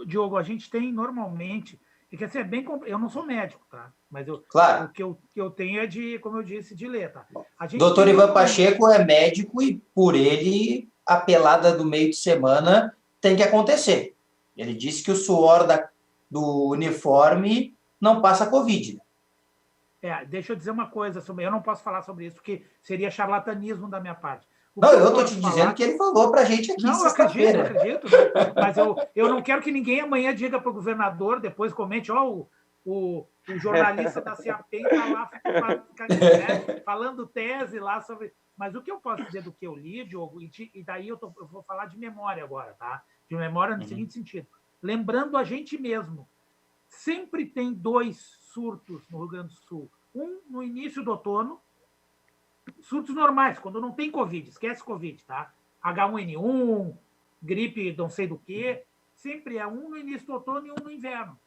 Diogo, a gente tem normalmente, é que assim, eu não sou médico, tá? Mas claro. O que eu tenho é de, como eu disse, de ler, tá? Doutor Ivan Pacheco é médico e, por ele, a pelada do meio de semana tem que acontecer. Ele disse que o suor do uniforme não passa Covid. Deixa eu dizer uma coisa, eu não posso falar sobre isso, porque seria charlatanismo da minha parte. Não, eu estou te dizendo que ele falou para a gente aqui sexta-feira. Não, acredito, né? Mas eu não quero que ninguém amanhã diga para o governador, depois comente, o jornalista da CAPEM está lá falando tese lá sobre... Mas o que eu posso dizer do que eu li, Diogo, e daí eu vou falar de memória agora, tá? De memória no seguinte sentido. Lembrando a gente mesmo, sempre tem 2 surtos no Rio Grande do Sul. Um no início do outono, surtos normais, quando não tem Covid, esquece Covid, tá? H1N1, gripe não sei do que, sempre é um no início do outono e um no inverno.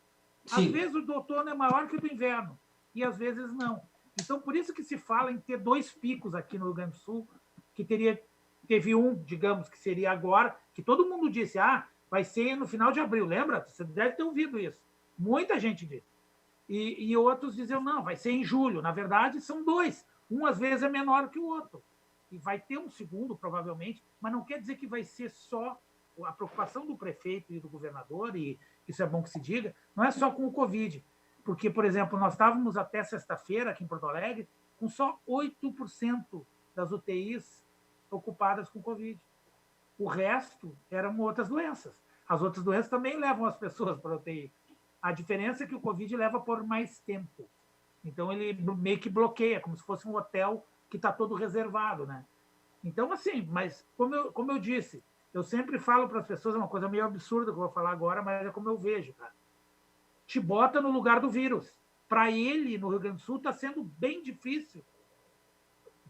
Sim. Às vezes o do outono é maior que o do inverno, e às vezes não. Então, por isso que se fala em ter 2 picos aqui no Rio Grande do Sul, que teve um, digamos, que seria agora, que todo mundo disse, vai ser no final de abril, lembra? Você deve ter ouvido isso. Muita gente disse. E outros diziam, não, vai ser em julho. Na verdade, são 2. Um, às vezes, é menor que o outro. E vai ter um segundo, provavelmente, mas não quer dizer que vai ser só a preocupação do prefeito e do governador, e isso é bom que se diga, não é só com o Covid. Porque, por exemplo, nós estávamos até sexta-feira, aqui em Porto Alegre, com só 8% das UTIs ocupadas com Covid. O resto eram outras doenças. As outras doenças também levam as pessoas para a UTI. A diferença é que o Covid leva por mais tempo. Então, ele meio que bloqueia, como se fosse um hotel que está todo reservado, né? Então, assim, mas como eu disse, eu sempre falo para as pessoas, é uma coisa meio absurda que eu vou falar agora, mas é como eu vejo, cara. te bota no lugar do vírus. Para ele, no Rio Grande do Sul, está sendo bem difícil.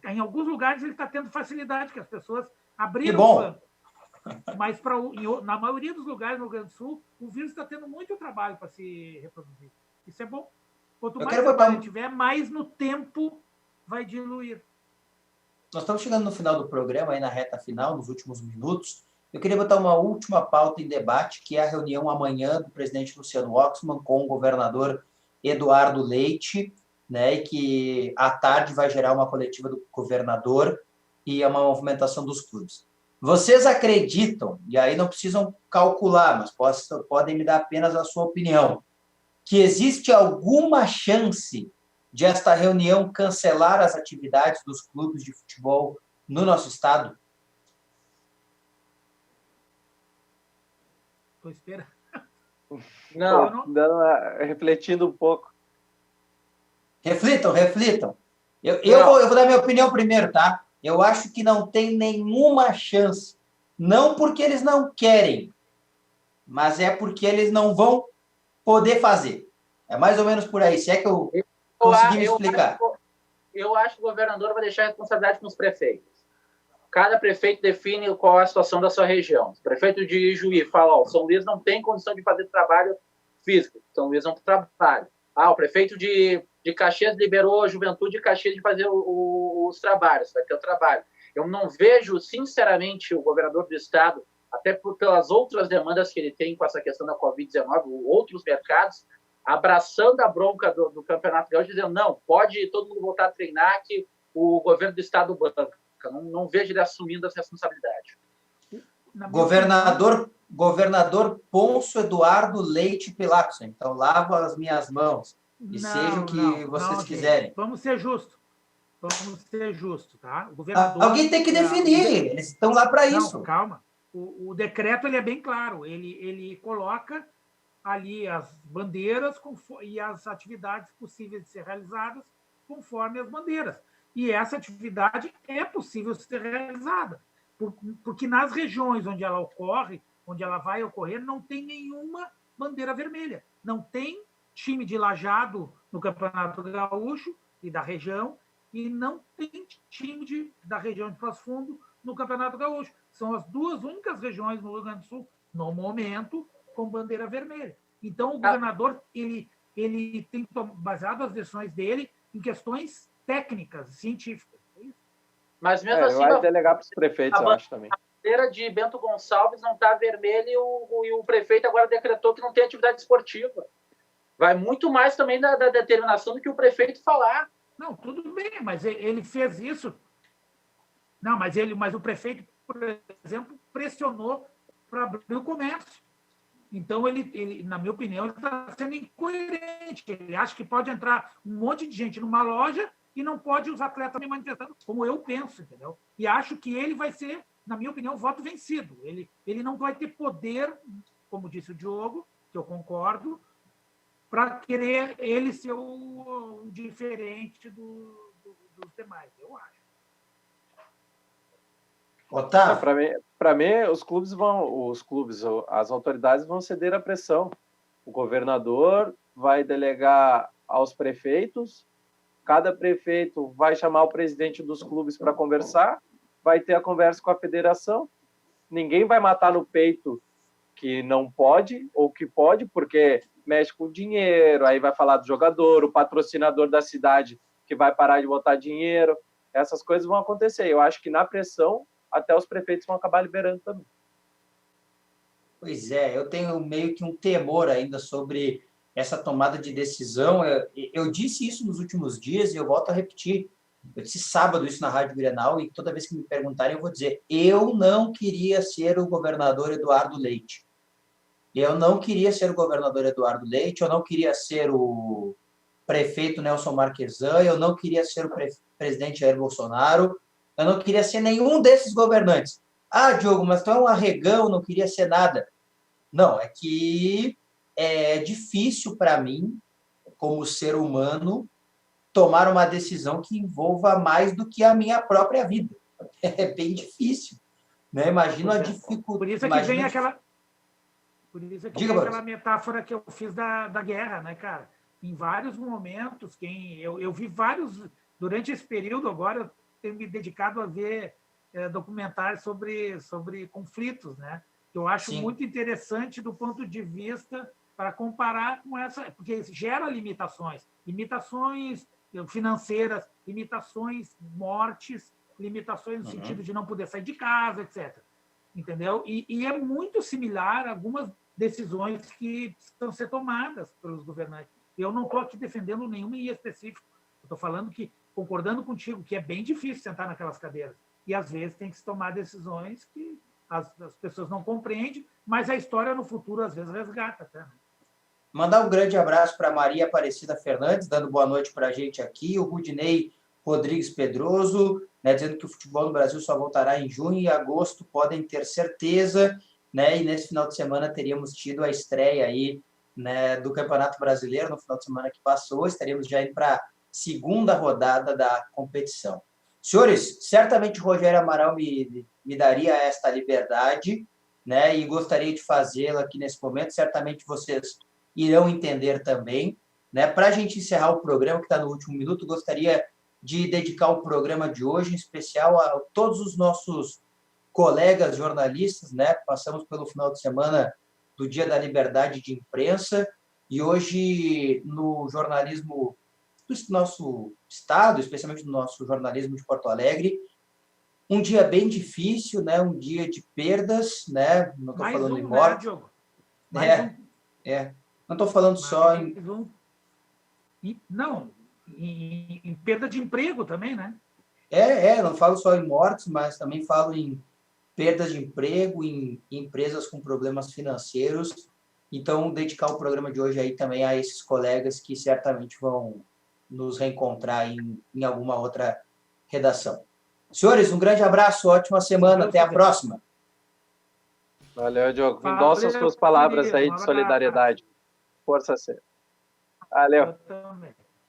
Em alguns lugares ele está tendo facilidade, que as pessoas abriram o banco. Mas na maioria dos lugares no Rio Grande do Sul, o vírus está tendo muito trabalho para se reproduzir. Isso é bom. Quanto mais trabalho tiver, mais no tempo vai diluir. Nós estamos chegando no final do programa, aí na reta final, nos últimos minutos. Eu queria botar uma última pauta em debate, que é a reunião amanhã do presidente Luciano Oxman com o governador Eduardo Leite, né, e que à tarde vai gerar uma coletiva do governador e uma movimentação dos clubes. Vocês acreditam, e aí não precisam calcular, mas podem me dar apenas a sua opinião, que existe alguma chance de esta reunião cancelar as atividades dos clubes de futebol no nosso estado? Estou esperando. Não, refletindo um pouco. Reflitam. Eu vou dar minha opinião primeiro, tá? Eu acho que não tem nenhuma chance. Não porque eles não querem, mas é porque eles não vão poder fazer. É mais ou menos por aí. Se é que eu consegui me explicar. Eu acho que o governador vai deixar a responsabilidade com os prefeitos. Cada prefeito define qual é a situação da sua região. O prefeito de Juí fala, ó, São Luís não tem condição de fazer trabalho físico. São Luís não trabalha. O prefeito de Caxias liberou a juventude de Caxias de fazer os trabalhos, vai ter o trabalho. Eu não vejo, sinceramente, o governador do estado, até pelas outras demandas que ele tem com essa questão da Covid-19, outros mercados, abraçando a bronca do Campeonato Gaúcho, dizendo, não, pode todo mundo voltar a treinar que o governo do estado banca. Não vejo ele assumindo essa responsabilidade. Governador Ponço Eduardo Leite Pilatos. Então, lavo as minhas mãos e seja o que vocês quiserem. Gente, vamos ser justos, tá? O governador, alguém tem que definir, eles estão lá para isso. Calma. O decreto ele é bem claro, ele coloca ali as bandeiras e as atividades possíveis de ser realizadas conforme as bandeiras. E essa atividade é possível ser realizada, porque nas regiões onde ela ocorre, onde ela vai ocorrer, não tem nenhuma bandeira vermelha. Não tem time de Lajeado no Campeonato Gaúcho e da região, e não tem time da região de Passo Fundo no Campeonato Gaúcho. São as duas únicas regiões no Rio Grande do Sul, no momento, com bandeira vermelha. Então, o governador ele tem baseado as decisões dele em questões técnicas, científicas. É isso? Mas mesmo assim, vai delegar para os prefeitos, eu acho também. A bandeira de Bento Gonçalves não está vermelha e o prefeito agora decretou que não tem atividade esportiva. Vai muito mais também da determinação do que o prefeito falar. Não, tudo bem, mas ele fez isso. Não, mas o prefeito, por exemplo, pressionou para abrir o comércio. Então, ele, na minha opinião, ele está sendo incoerente. Ele acha que pode entrar um monte de gente numa loja e não pode os atletas me manifestando, como eu penso, entendeu? E acho que ele vai ser, na minha opinião, voto vencido. Ele não vai ter poder, como disse o Diogo, que eu concordo, para querer ele ser o diferente dos demais, eu acho. Otávio? Para mim, as autoridades vão ceder à pressão. O governador vai delegar aos prefeitos, cada prefeito vai chamar o presidente dos clubes para conversar, vai ter a conversa com a federação, ninguém vai matar no peito que não pode ou que pode, porque mexe com dinheiro, aí vai falar do jogador, o patrocinador da cidade que vai parar de botar dinheiro, essas coisas vão acontecer. Eu acho que na pressão, até os prefeitos vão acabar liberando também. Pois é, eu tenho meio que um temor ainda sobre essa tomada de decisão. Eu disse isso nos últimos dias e eu volto a repetir. Eu disse sábado isso na Rádio Grenal e toda vez que me perguntarem eu vou dizer, eu não queria ser o governador Eduardo Leite. Eu não queria ser o governador Eduardo Leite, eu não queria ser o prefeito Nelson Marquesan, eu não queria ser o presidente Jair Bolsonaro, eu não queria ser nenhum desses governantes. Ah, Diogo, mas tu é um arregão, não queria ser nada. Não, é que é difícil para mim, como ser humano, tomar uma decisão que envolva mais do que a minha própria vida. É bem difícil. Né? Imagina a dificuldade. Por isso é que vem aquela... Por isso que Diga, tem aquela Boris. metáfora que eu fiz da guerra, né, cara? Em vários momentos, eu vi vários, durante esse período agora, eu tenho me dedicado a ver documentários sobre conflitos, né? Eu acho Sim. muito interessante do ponto de vista para comparar com essa, porque gera limitações financeiras, limitações, mortes, limitações no sentido de não poder sair de casa, etc. Entendeu? E é muito similar a algumas decisões que precisam ser tomadas pelos governantes. Eu não estou aqui defendendo nenhuma em específico. Estou falando que, concordando contigo, que é bem difícil sentar naquelas cadeiras. E, às vezes, tem que se tomar decisões que as pessoas não compreendem, mas a história, no futuro, às vezes, resgata até. Né? Mandar um grande abraço para Maria Aparecida Fernandes, dando boa noite para a gente aqui. O Rudinei Rodrigues Pedroso, né, dizendo que o futebol no Brasil só voltará em junho e agosto, podem ter certeza. Né, e nesse final de semana teríamos tido a estreia aí, né, do Campeonato Brasileiro, no final de semana que passou. Estaríamos já indo para a segunda rodada da competição. Senhores, certamente o Rogério Amaral me daria esta liberdade, né, e gostaria de fazê-la aqui nesse momento. Certamente vocês irão entender também. Né? Para a gente encerrar o programa, que está no último minuto, gostaria de dedicar o programa de hoje, em especial, a todos os nossos colegas jornalistas. Né? Passamos pelo final de semana do Dia da Liberdade de Imprensa, e hoje, no jornalismo do nosso estado, especialmente no nosso jornalismo de Porto Alegre, um dia bem difícil, né? Um dia de perdas, né? Não estou falando em morte. Né, Diogo? Não estou falando só em... Não, em perda de emprego também, né? Não falo só em mortes, mas também falo em perdas de emprego, em empresas com problemas financeiros. Então, dedicar o programa de hoje aí também a esses colegas que certamente vão nos reencontrar em alguma outra redação. Senhores, um grande abraço, ótima semana, até a próxima. Valeu, Diogo. Endossa as suas palavras aí de solidariedade. Força sempre. Valeu.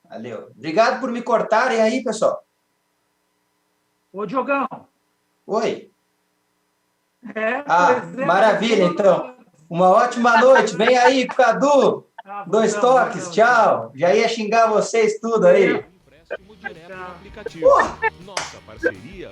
Valeu. Obrigado por me cortarem aí, pessoal. Ô, Diogão. Oi. Maravilha, então. Uma ótima noite. Vem aí, Cadu. 2 toques, tchau. Já ia xingar vocês tudo aí. Empréstimo direto no aplicativo. Nossa parceria